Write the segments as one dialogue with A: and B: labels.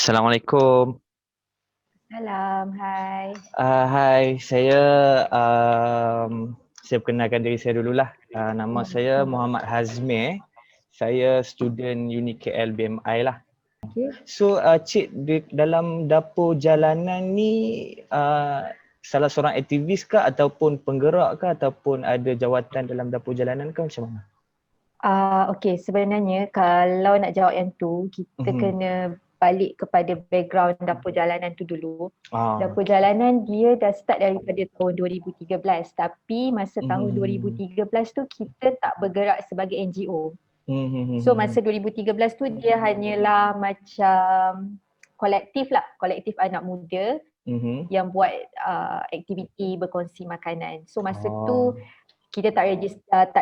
A: Assalamualaikum.
B: Salam, hai.
A: Hai, saya perkenalkan diri saya dululah. Nama saya Muhammad Hazmi. Saya student Uni KL BMI lah.
B: Okay.
A: So, Cik, dalam dapur jalanan ni salah seorang aktivis ke ataupun penggerak ke ataupun ada jawatan dalam dapur jalanan ke macam mana?
B: Okay, sebenarnya kalau nak jawab yang tu, kita kena balik kepada background dapur jalanan tu dulu. Dapur jalanan dia dah start daripada tahun 2013, tapi masa tahun 2013 tu kita tak bergerak sebagai NGO. So masa 2013 tu dia hanyalah macam kolektif anak muda yang buat aktiviti berkongsi makanan. So masa tu kita tak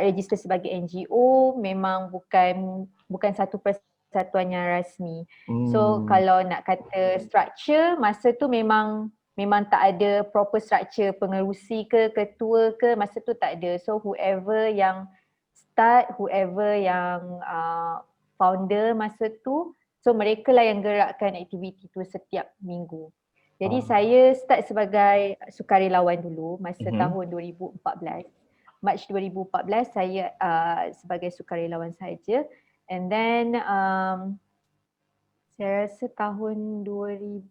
B: register sebagai NGO, memang bukan satu persatuan yang rasmi. So kalau nak kata structure, masa tu memang tak ada proper structure, pengerusi ke ketua ke, masa tu tak ada. So whoever yang start, whoever yang founder masa tu, so mereka lah yang gerakkan aktiviti tu setiap minggu. Jadi saya start sebagai sukarelawan dulu masa tahun 2014. Mac 2014 saya sebagai sukarelawan saja, and then saya rasa tahun 2018,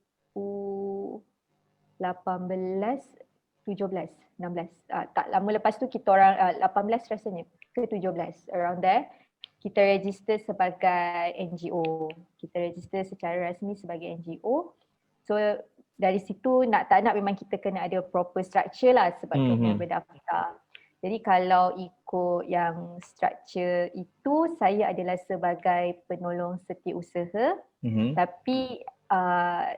B: 17, 16, tak lama lepas tu kita orang 18 rasanya ke 17, around there kita register sebagai NGO. Kita register secara rasmi sebagai NGO. So dari situ nak tak nak memang kita kena ada proper structure lah sebab kena berdaftar. Jadi kalau ikut yang structure itu, saya adalah sebagai penolong setiausaha, tapi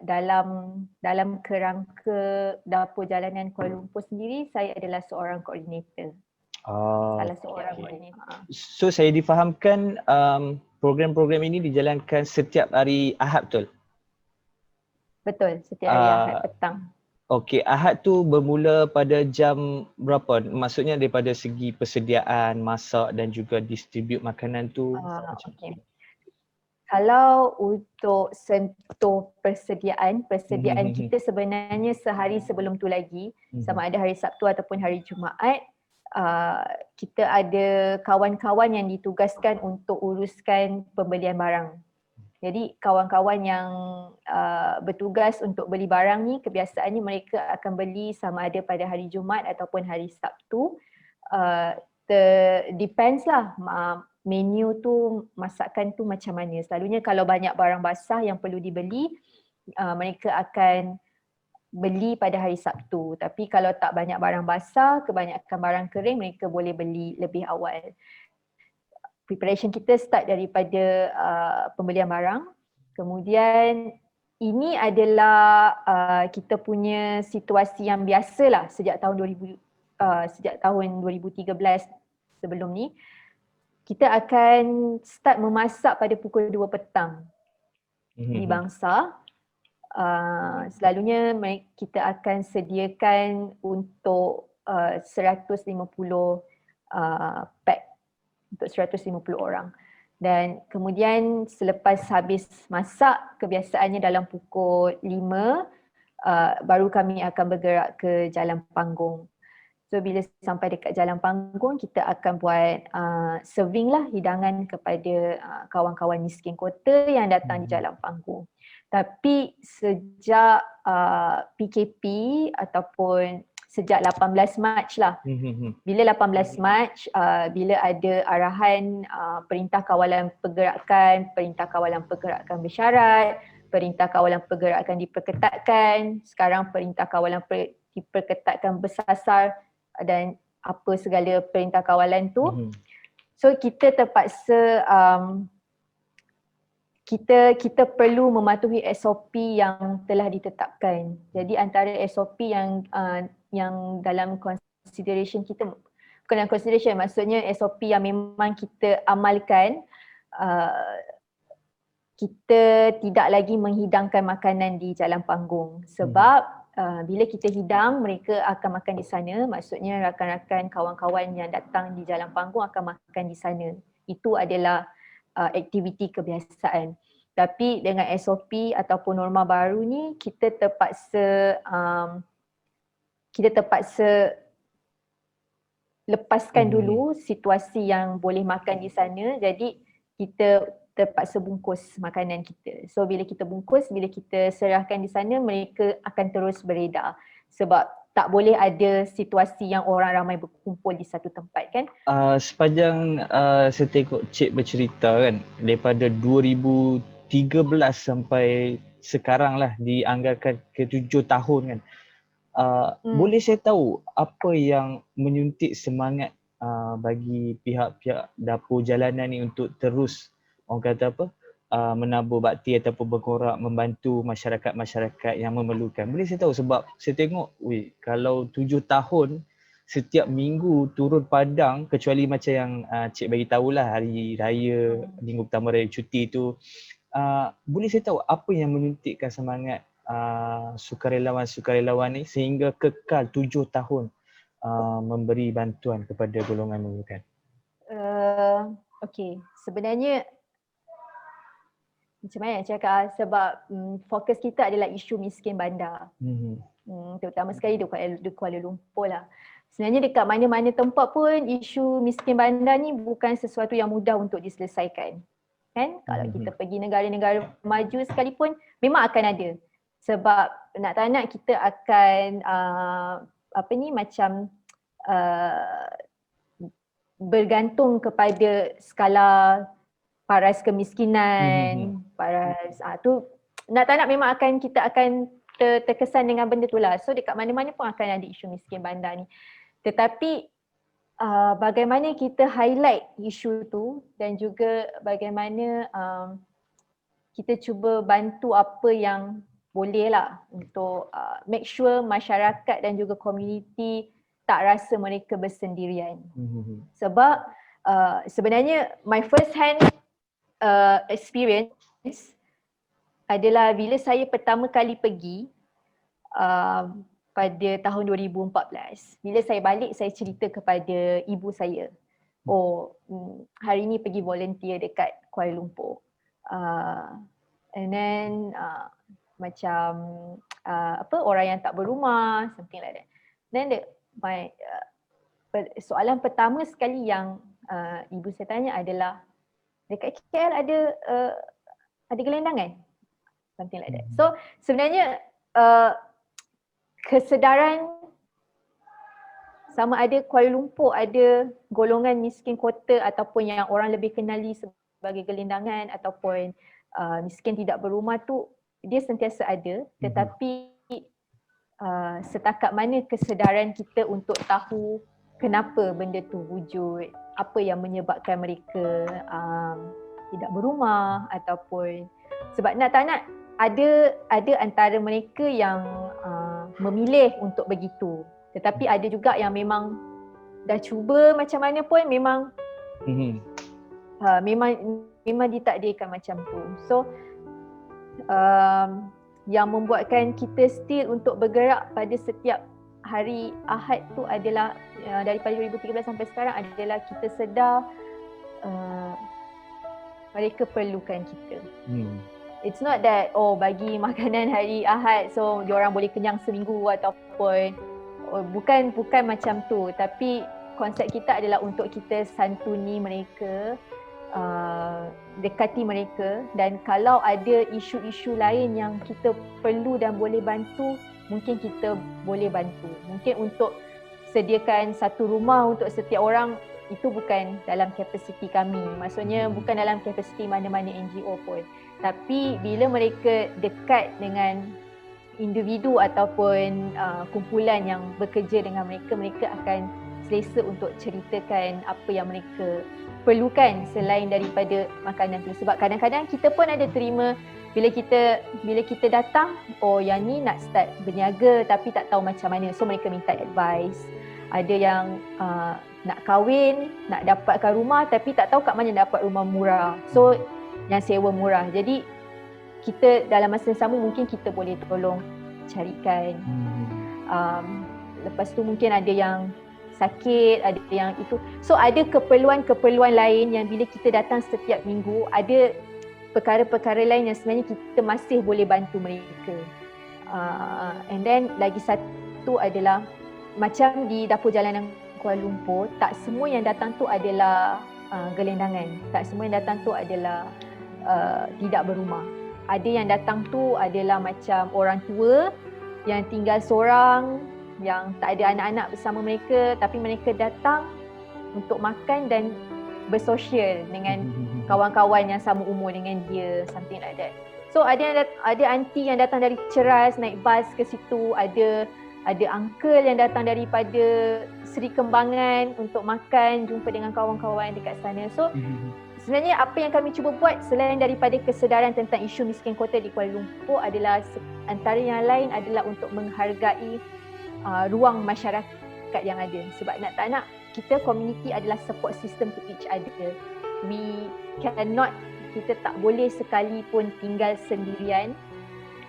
B: dalam kerangka dapur jalanan Kuala Lumpur sendiri, saya adalah seorang koordinator. Salah seorang koordinator.
A: So saya difahamkan program-program ini dijalankan setiap hari Ahad, betul?
B: Betul, setiap hari Ahad petang.
A: Okey, Ahad tu bermula pada jam berapa? Maksudnya daripada segi persediaan, masak dan juga distribute makanan tu macam
B: Okay. Kalau untuk sentuh persediaan kita sebenarnya sehari sebelum tu lagi, sama ada hari Sabtu ataupun hari Jumaat, kita ada kawan-kawan yang ditugaskan untuk uruskan pembelian barang. Jadi kawan-kawan yang bertugas untuk beli barang ni kebiasaannya mereka akan beli sama ada pada hari Jumaat ataupun hari Sabtu. Depends lah menu tu, masakan tu macam mana. Selalunya kalau banyak barang basah yang perlu dibeli, mereka akan beli pada hari Sabtu. Tapi kalau tak banyak barang basah, kebanyakan barang kering, mereka boleh beli lebih awal. Preparation kita start daripada pembelian barang. Kemudian ini adalah kita punya situasi yang biasalah sejak tahun 2013 sebelum ni. Kita akan start memasak pada pukul 2 petang di bangsa. Selalunya kita akan sediakan untuk 150 pack untuk 150 orang. Dan kemudian selepas habis masak, kebiasaannya dalam pukul 5 baru kami akan bergerak ke jalan panggung. So bila sampai dekat jalan panggung, kita akan buat serving lah, hidangan kepada kawan-kawan miskin kota yang datang di jalan panggung. Tapi sejak PKP ataupun sejak 18 Mac lah. Bila 18 Mac, bila ada arahan Perintah Kawalan Pergerakan Bersyarat, Perintah Kawalan Pergerakan diperketatkan, sekarang Perintah Kawalan diperketatkan bersasar dan apa segala perintah kawalan tu. So kita terpaksa kita perlu mematuhi SOP yang telah ditetapkan. Jadi antara SOP yang dalam consideration kita, bukan dalam consideration, maksudnya SOP yang memang kita amalkan, kita tidak lagi menghidangkan makanan di jalan panggung. Sebab bila kita hidang, mereka akan makan di sana. Maksudnya rakan-rakan, kawan-kawan yang datang di jalan panggung akan makan di sana. Itu adalah aktiviti kebiasaan. Tapi dengan SOP ataupun norma baru ni kita terpaksa lepaskan dulu situasi yang boleh makan di sana. Jadi kita terpaksa bungkus makanan kita. So bila kita bungkus, bila kita serahkan di sana, mereka akan terus beredar. Sebab tak boleh ada situasi yang orang ramai berkumpul di satu tempat kan.
A: Sepanjang saya tengok Cik bercerita kan, daripada 2013 sampai sekarang lah dianggarkan ke 7 tahun kan. Boleh saya tahu apa yang menyuntik semangat bagi pihak-pihak dapur jalanan ni untuk terus orang kata apa menabur bakti ataupun berkorak membantu masyarakat-masyarakat yang memerlukan. Boleh saya tahu sebab saya tengok kalau 7 tahun setiap minggu turun padang, kecuali macam yang Cik bagi tahulah hari raya, minggu pertama raya cuti tu, boleh saya tahu apa yang menyuntikkan semangat sukarelawan-sukarelawan ni sehingga kekal 7 tahun memberi bantuan kepada golongan memerlukan?
B: Okey, sebenarnya macam mana nak cakap, sebab fokus kita adalah isu miskin bandar. Terutama sekali di Kuala Lumpur lah. Sebenarnya dekat mana-mana tempat pun isu miskin bandar ni bukan sesuatu yang mudah untuk diselesaikan. Kan? Kalau kita pergi negara-negara maju sekalipun memang akan ada. Sebab nak tak nak kita akan bergantung kepada skala paras kemiskinan, paras tu nak tak nak memang kita akan terkesan dengan benda tu lah. So dekat mana-mana pun akan ada isu miskin bandar ni. Tetapi bagaimana kita highlight isu tu dan juga bagaimana kita cuba bantu apa yang boleh lah untuk make sure masyarakat dan juga community tak rasa mereka bersendirian. Sebab sebenarnya my first hand experience adalah bila saya pertama kali pergi pada tahun 2014. Bila saya balik, saya cerita kepada ibu saya. Hari ni pergi volunteer dekat Kuala Lumpur. And then orang yang tak berumah, something like that. Then soalan pertama sekali yang ibu saya tanya adalah, dekat KL ada gelandangan? Something like that. So sebenarnya kesedaran sama ada Kuala Lumpur ada golongan miskin kota ataupun yang orang lebih kenali sebagai gelandangan ataupun miskin tidak berumah tu, dia sentiasa ada, tetapi setakat mana kesedaran kita untuk tahu kenapa benda tu wujud, apa yang menyebabkan mereka tidak berumah, ataupun sebab nak tak nak ada antara mereka yang memilih untuk begitu, tetapi ada juga yang memang dah cuba macam mana pun memang memang ditakdirkan macam tu. So yang membuatkan kita still untuk bergerak pada setiap hari Ahad tu adalah daripada 2013 sampai sekarang adalah kita sedar mereka perlukan kita. It's not that bagi makanan hari Ahad so diorang boleh kenyang seminggu ataupun bukan macam tu, tapi konsep kita adalah untuk kita santuni mereka, dekati mereka, dan kalau ada isu-isu lain yang kita perlu dan boleh bantu, mungkin kita boleh bantu. Mungkin untuk sediakan satu rumah untuk setiap orang, itu bukan dalam kapasiti kami. Maksudnya bukan dalam kapasiti mana-mana NGO pun. Tapi bila mereka dekat dengan individu ataupun kumpulan yang bekerja dengan mereka, mereka akan selesa untuk ceritakan apa yang mereka perlukan selain daripada makanan tu. Sebab kadang-kadang kita pun ada terima bila kita datang, yang ni nak start berniaga tapi tak tahu macam mana. So mereka minta advice. Ada yang nak kahwin, nak dapatkan rumah tapi tak tahu kat mana dapat rumah murah. So yang sewa murah. Jadi kita dalam masa yang sama mungkin kita boleh tolong carikan. Lepas tu mungkin ada yang sakit, ada yang itu. So ada keperluan-keperluan lain yang bila kita datang setiap minggu, ada perkara-perkara lain yang sebenarnya kita masih boleh bantu mereka. And then lagi satu adalah macam di dapur jalanan Kuala Lumpur, tak semua yang datang tu adalah gelendangan. Tak semua yang datang tu adalah tidak berumah. Ada yang datang tu adalah macam orang tua yang tinggal seorang, yang tak ada anak-anak bersama mereka, tapi mereka datang untuk makan dan bersosial dengan kawan-kawan yang sama umur dengan dia, something like that. So ada aunty yang datang dari Ceras naik bas ke situ, ada uncle yang datang daripada Seri Kembangan untuk makan, jumpa dengan kawan-kawan dekat sana. So sebenarnya apa yang kami cuba buat selain daripada kesedaran tentang isu miskin kota di Kuala Lumpur adalah antara yang lain adalah untuk menghargai ruang masyarakat yang ada. Sebab nak tak nak, kita community adalah support system to each other. Kita tak boleh sekalipun tinggal sendirian.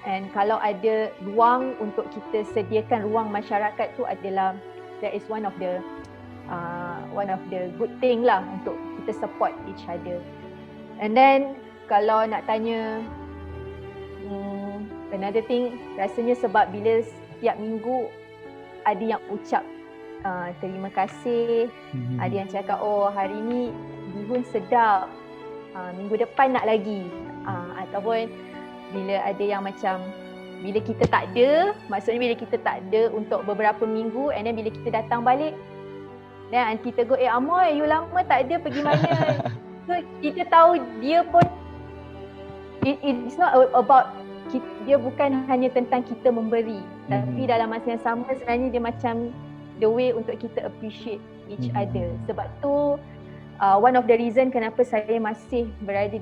B: And kalau ada ruang untuk kita sediakan ruang masyarakat tu adalah, that is one of the good thing lah untuk kita support each other. And then kalau nak tanya another thing, rasanya sebab bila setiap minggu ada yang ucap terima kasih, ada yang cakap oh hari ni bihun sedap, minggu depan nak lagi, ataupun bila ada yang macam bila kita tak ada, maksudnya bila kita tak ada untuk beberapa minggu, and then bila kita datang balik dan aunty tegur, Amoy, you lama tak ada, pergi mana? So kita tahu dia pun it's not about dia bukan hanya tentang kita memberi, tapi dalam masa yang sama sebenarnya dia macam the way untuk kita appreciate each other. Sebab tu one of the reason kenapa saya masih berada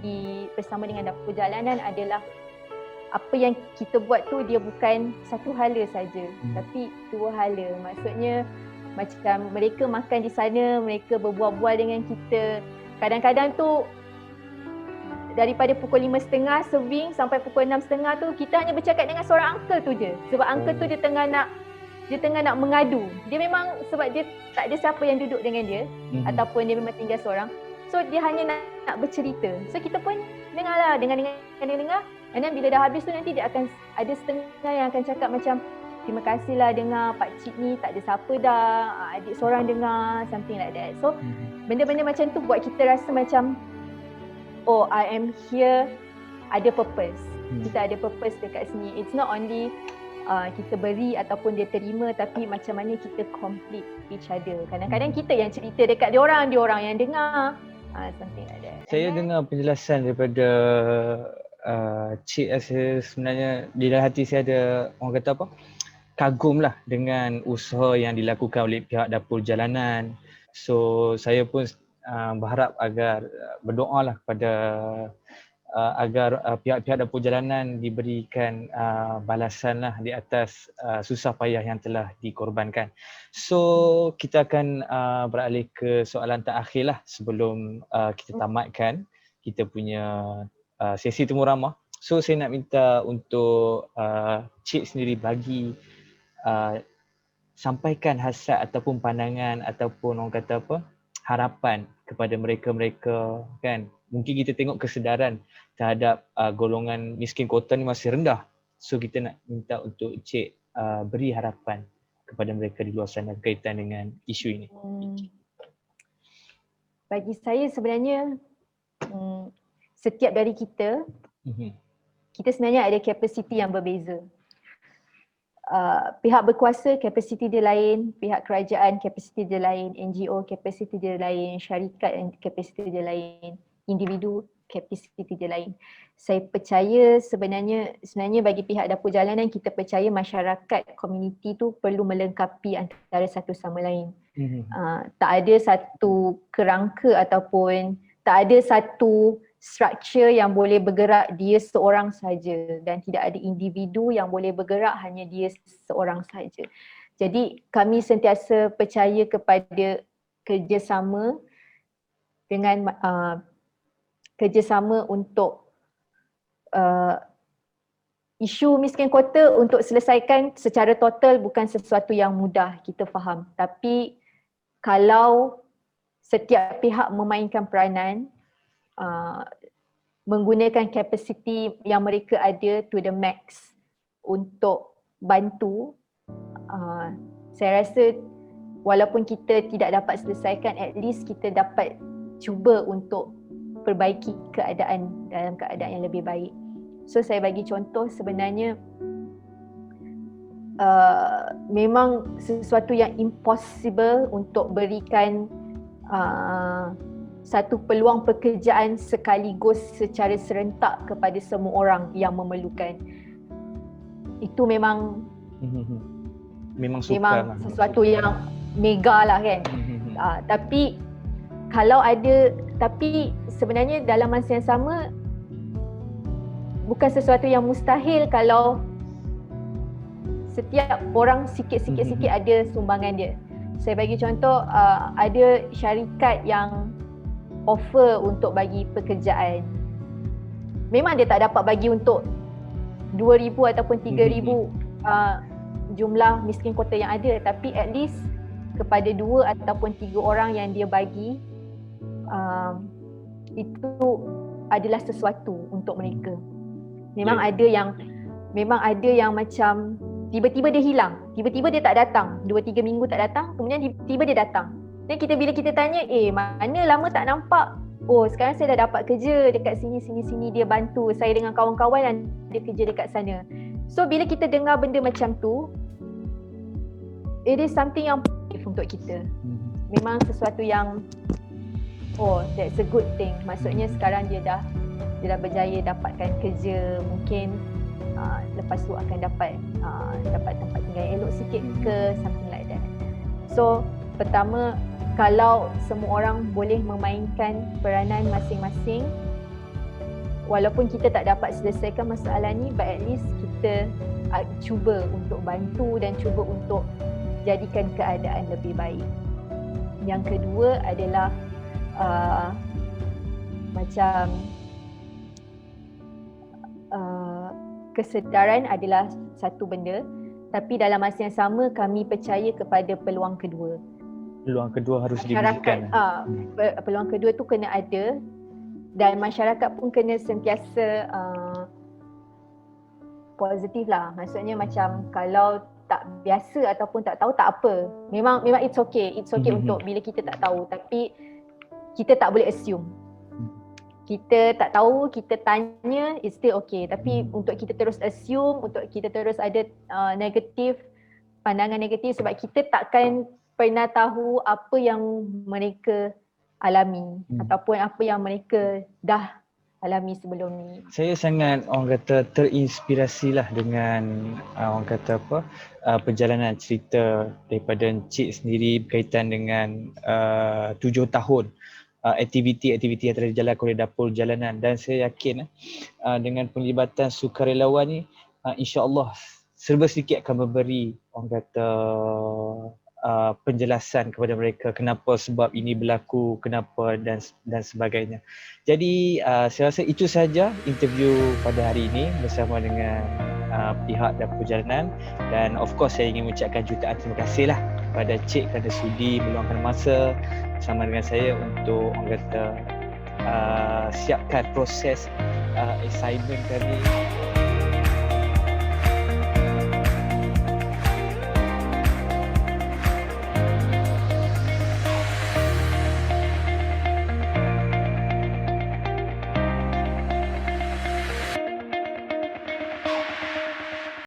B: bersama dengan dapur jalanan adalah apa yang kita buat tu dia bukan satu hala saja, tapi dua hala. Maksudnya macam mereka makan di sana, mereka berbual-bual dengan kita. Kadang-kadang tu daripada pukul 5.30 serving sampai pukul 6.30 tu kita hanya bercakap dengan seorang uncle tu je. Sebab uncle tu dia tengah nak mengadu. Dia memang sebab dia tak ada siapa yang duduk dengan dia ataupun dia memang tinggal seorang. So dia hanya nak bercerita. So kita pun dengar. And then bila dah habis tu nanti dia akan ada setengah yang akan cakap macam terima kasihlah dengar Pak Cik ni tak ada siapa dah, adik seorang dengar, something like that. So benda-benda macam tu buat kita rasa macam oh, I am here, ada purpose. Kita ada purpose dekat sini. It's not only kita beri ataupun dia terima, tapi macam mana kita complete each other. Kadang-kadang kita yang cerita dekat diorang yang dengar, something like that.
A: Saya dengar penjelasan daripada Cik Asya, sebenarnya di dalam hati saya ada orang kata apa? Kagum lah dengan usaha yang dilakukan oleh pihak dapur jalanan. So saya pun berharap agar berdoa lah kepada agar pihak-pihak dapur jalanan diberikan balasan lah di atas susah payah yang telah dikorbankan. So kita akan beralih ke soalan terakhir lah sebelum kita tamatkan kita punya sesi temu ramah. So saya nak minta untuk Cik sendiri bagi sampaikan hasrat ataupun pandangan ataupun orang kata apa, harapan kepada mereka-mereka kan. Mungkin kita tengok kesedaran terhadap golongan miskin kota ni masih rendah. So kita nak minta untuk Cik beri harapan kepada mereka di luar sana berkaitan dengan isu ini.
B: Bagi saya sebenarnya setiap dari kita sebenarnya ada kapasiti yang berbeza. Pihak berkuasa kapasiti dia lain, pihak kerajaan kapasiti dia lain, NGO kapasiti dia lain, syarikat kapasiti dia lain, individu kapasiti dia lain. Saya percaya sebenarnya bagi pihak dapur jalanan, kita percaya masyarakat, komuniti tu perlu melengkapi antara satu sama lain. Tak ada satu kerangka ataupun tak ada satu struktur yang boleh bergerak dia seorang saja, dan tidak ada individu yang boleh bergerak hanya dia seorang saja. Jadi kami sentiasa percaya kepada kerjasama dengan kerjasama untuk isu miskin kota untuk selesaikan secara total bukan sesuatu yang mudah, kita faham. Tapi kalau setiap pihak memainkan peranan, menggunakan kapasiti yang mereka ada to the max untuk bantu. Saya rasa walaupun kita tidak dapat selesaikan, at least kita dapat cuba untuk perbaiki keadaan dalam keadaan yang lebih baik. So saya bagi contoh, sebenarnya memang sesuatu yang impossible untuk berikan satu peluang pekerjaan sekaligus secara serentak kepada semua orang yang memerlukan. Itu memang sesuatu yang mega lah kan. Tapi sebenarnya dalam masa yang sama bukan sesuatu yang mustahil kalau setiap orang sikit-sikit ada sumbangan dia. Saya bagi contoh, ada syarikat yang offer untuk bagi pekerjaan. Memang dia tak dapat bagi untuk 2,000 ataupun 3,000 jumlah miskin kota yang ada, tapi at least kepada 2 ataupun 3 orang yang dia bagi, itu adalah sesuatu untuk mereka. Memang ada yang macam tiba-tiba dia hilang, tiba-tiba dia tak datang, 2-3 minggu tak datang, kemudian tiba-tiba dia datang. Dan bila kita tanya, mana lama tak nampak? Oh, sekarang saya dah dapat kerja dekat sini, dia bantu saya dengan kawan-kawan yang ada kerja dekat sana. So bila kita dengar benda macam tu, it is something yang positif untuk kita. Memang sesuatu yang that's a good thing. Maksudnya sekarang dia dah berjaya dapatkan kerja, mungkin lepas tu akan dapat tempat tinggal yang elok sikit ke, something like that. So pertama, kalau semua orang boleh memainkan peranan masing-masing, walaupun kita tak dapat selesaikan masalah ni, but at least kita cuba untuk bantu dan cuba untuk jadikan keadaan lebih baik. Yang kedua adalah kesedaran adalah satu benda, tapi dalam masa yang sama kami percaya kepada peluang kedua.
A: Peluang kedua harus diberikan.
B: Peluang kedua tu kena ada, dan masyarakat pun kena sentiasa positif lah. Maksudnya macam kalau tak biasa ataupun tak tahu, tak apa. Memang it's okay. It's okay untuk bila kita tak tahu, tapi kita tak boleh assume. Kita tak tahu, kita tanya, it's still okay. Tapi untuk kita terus assume, untuk kita terus ada pandangan negatif, sebab kita takkan pernah tahu apa yang mereka alami ataupun apa yang mereka dah alami sebelum ni.
A: Saya sangat terinspirasilah dengan perjalanan cerita daripada Encik sendiri berkaitan dengan 7 tahun aktiviti yang telah dijalankan oleh Dapur Jalanan, dan saya yakin dengan penglibatan sukarelawan ni, insya-Allah serba sedikit akan memberi penjelasan kepada mereka kenapa sebab ini berlaku, kenapa dan sebagainya. Jadi saya rasa itu sahaja interview pada hari ini bersama dengan pihak Dapur Jalanan, dan of course saya ingin mengucapkan jutaan terima kasih lah kepada Cik kerana sudi meluangkan masa bersama dengan saya untuk siapkan proses assignment kami.